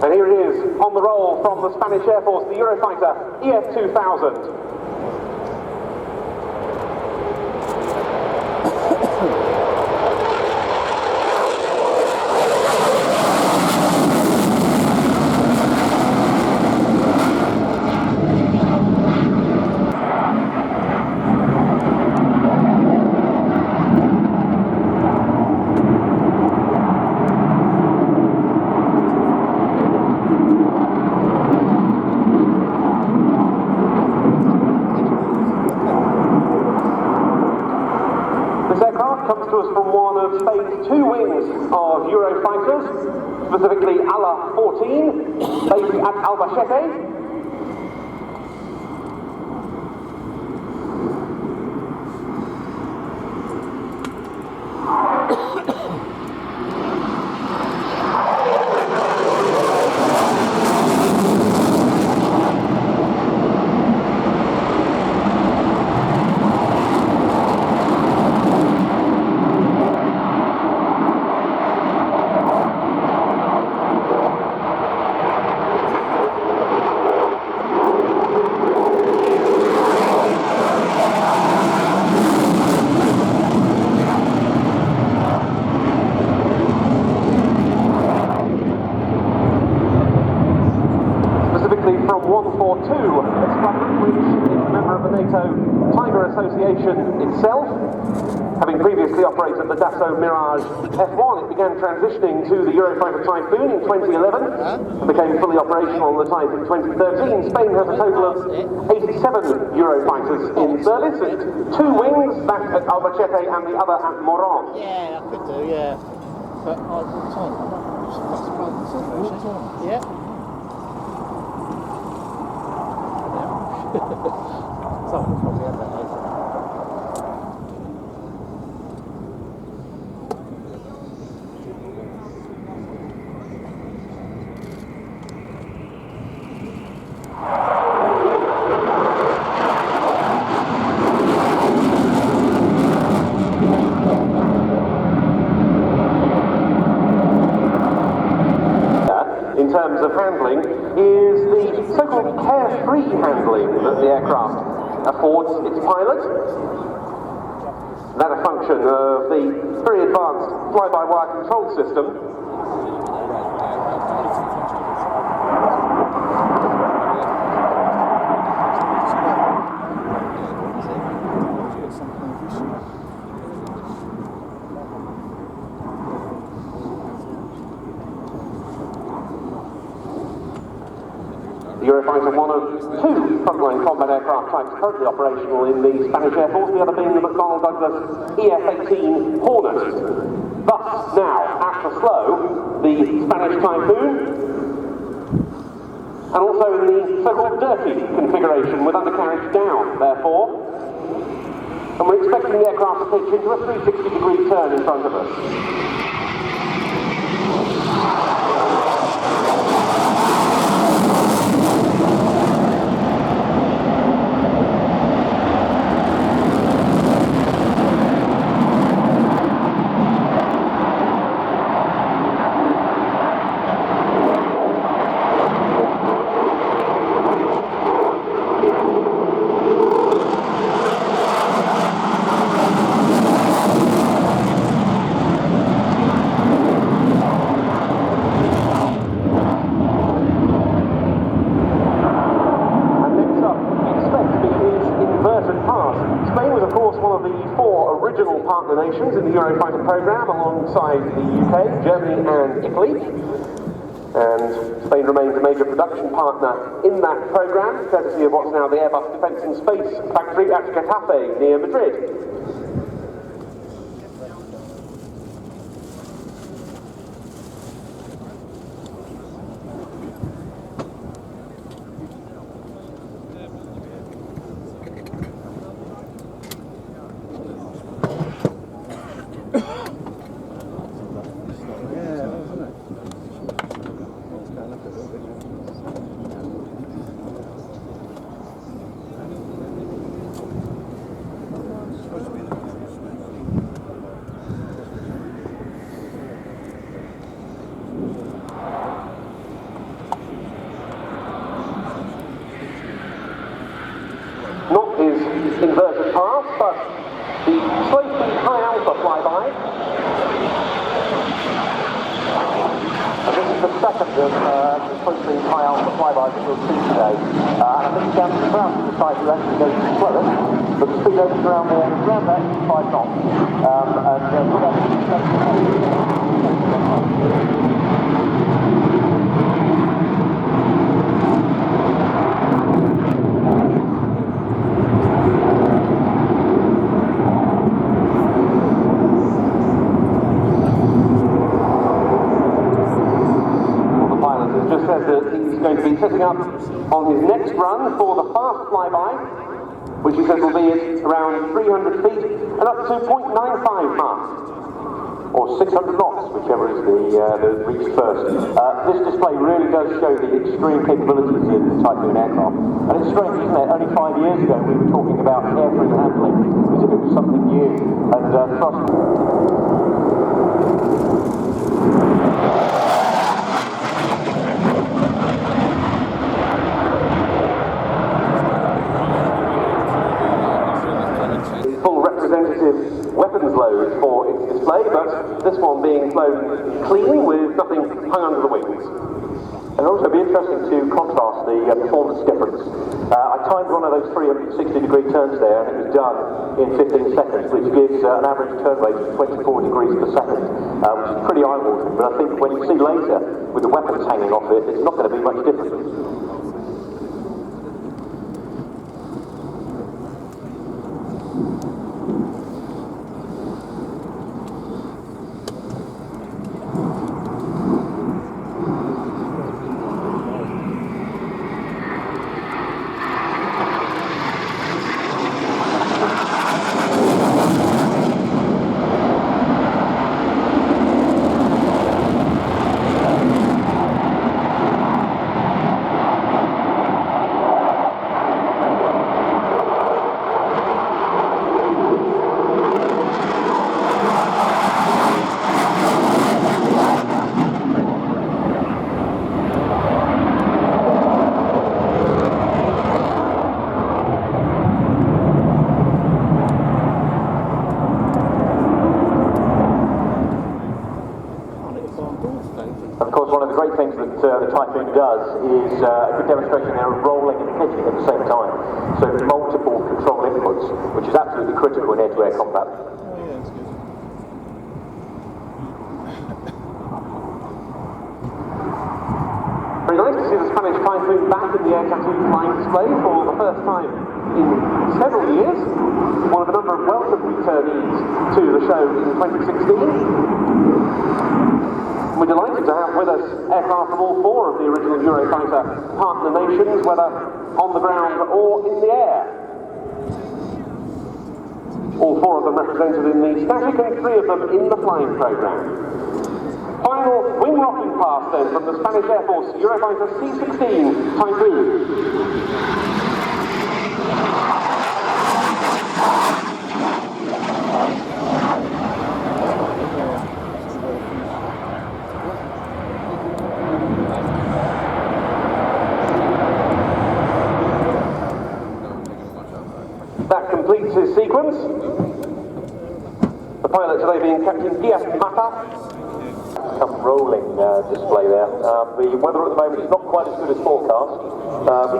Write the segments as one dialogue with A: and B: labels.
A: And here it is, on the roll from the Spanish Air Force, the Eurofighter EF-2000. Comes to us from one of Spain's two wings of Eurofighters, specifically Ala 14, based at Albacete. Squadron, which is a member of the NATO Tiger Association itself. Having previously operated the Dassault Mirage F1, it began transitioning to the Eurofighter Typhoon in 2011 and became fully operational on the type in 2013. Spain has a total of 87 Eurofighters in service, and two wings, that at Albacete and the other at Moron.
B: Yeah, I could do, yeah. But I was yeah. Someone probably had that later. In terms of handling, is the so-called carefree handling that the aircraft affords its pilot. That a function of the very advanced fly-by-wire control system. The Eurofighter, one of two frontline combat aircraft types currently operational in the Spanish Air Force, the other being the McDonnell Douglas EF-18 Hornet. Thus, now, at the slow, the Spanish Typhoon, and also in the so-called dirty configuration with undercarriage down, therefore. And we're expecting the aircraft to pitch into a 360-degree turn in front of us. Spain was, of course, one of the four original partner nations in the Eurofighter program, alongside the UK, Germany and Italy. And Spain remains a major production partner in that program, courtesy of what's now the Airbus Defence and Space factory at Getafe, near Madrid. inverted path, but the slow speed high alpha flyby. And this is the second of the slow speed high alpha flybys that we'll see today. And I think it's down to the ground the Typhoon actually goes slowest, but the speed over around there is around that 5 knots. Says that he's going to be setting up on his next run for the fast flyby, which he says will be at around 300 feet and up to 0.95 Mach, or 600 knots, whichever is the reach first. This display really does show the extreme capabilities of the Typhoon aircraft. And it's strange, isn't it? Only 5 years ago we were talking about airframe handling as if it was something new. And trust me. Weapons load for its display, but this one being flown clean with nothing hung under the wings. And it'll also be interesting to contrast the performance difference. I timed one of those 360-degree turns there, and it was done in 15 seconds, which gives an average turn rate of 24 degrees per second, which is pretty eye-watering. But I think when you see later, with the weapons hanging off it, it's not going to be much different. The Typhoon does is a good demonstration there of rolling and pitching at the same time. So multiple control inputs, which is absolutely critical in air-to-air combat. Very nice to see the Spanish Typhoon back in the Air Tatoo flying display for the first time in several years. One of a number of welcome returnees to the show in 2016. We're delighted to have with us aircraft from all 4 of the original Eurofighter partner nations, whether on the ground or in the air. All 4 of them represented in the static and 3 of them in the flying programme. Final wing rocking pass then from the Spanish Air Force Eurofighter C-16 Typhoon. That completes his sequence. The pilot today being Captain Diaz Mata. Come rolling display there. The weather at the moment is not quite as good as forecast.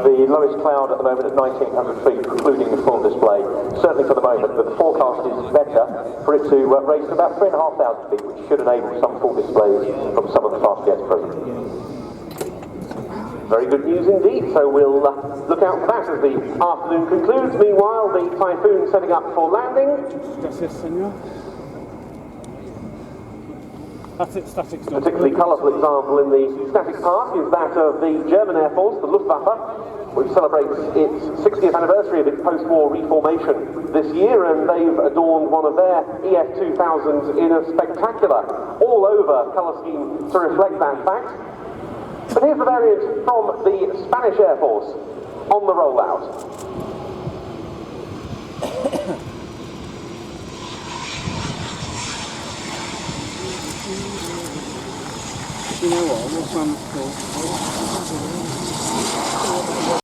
B: The lowest cloud at the moment at 1,900 feet, precluding the full display, certainly for the moment, but the forecast is better for it to raise to about 3,500 feet, which should enable some full displays from some of the fast jets present. Very good news indeed, so we'll look out for that as the afternoon concludes. Meanwhile, the Typhoon setting up for landing.
C: Gracias, señor. That's it, static stuff.
B: A particularly colourful example in the static part is that of the German Air Force, the Luftwaffe, which celebrates its 60th anniversary of its post-war reformation this year, and they've adorned one of their EF-2000s in a spectacular, all-over colour scheme to reflect that fact. But here's the variant from the Spanish Air Force on the rollout.
C: You know what? What's cool?